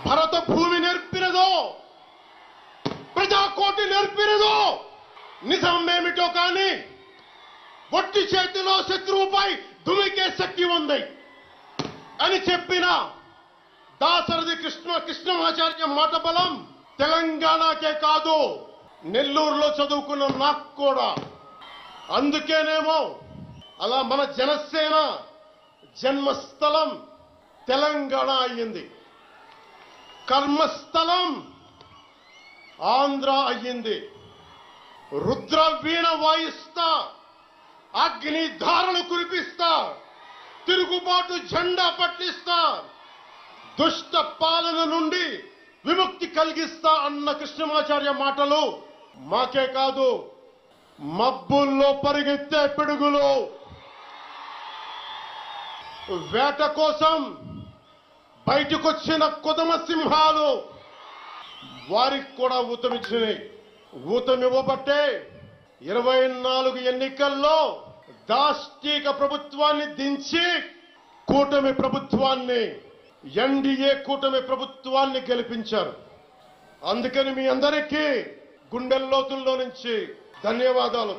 భరత భూమి నేర్పినదో ప్రజాకోటి నేర్పినదో నిజమేమిటో కానీ ఒట్టి చేతిలో శత్రువుపై దుమికే శక్తి ఉంది అని చెప్పిన దాశరథి కృష్ణమాచార్య మాట బలం తెలంగాణకే కాదు నెల్లూరులో చదువుకున్న నాకు కూడా. అందుకేనేమో అలా మన జనసేన జన్మస్థలం తెలంగాణ అయ్యింది, కర్మస్థలం ఆంధ్ర అయ్యింది. రుద్ర వీణ వాయిస్తా, అగ్ని ధారలు కురిపిస్తా, తిరుగుబాటు జెండా పట్టిస్తా, దుష్ట పాలన నుండి విముక్తి కలిగిస్తా అన్న కృష్ణమాచార్య మాటలు మాకే కాదు, మబ్బుల్లో పరిగెత్తే పిడుగులు, వేట కోసం బయటకొచ్చిన కొదమ సింహాలు వారికి కూడా ఊతమిచ్చినాయి. ఊతమివ్వబట్టే 24 ఎన్నికల్లో దాష్టీక ప్రభుత్వాన్ని దించి కూటమి ప్రభుత్వాన్ని, ఎన్డీఏ కూటమి ప్రభుత్వాన్ని గెలిపించారు. అందుకని మీ అందరికీ గుండెల్లోతుల్లో నుంచి ధన్యవాదాలు.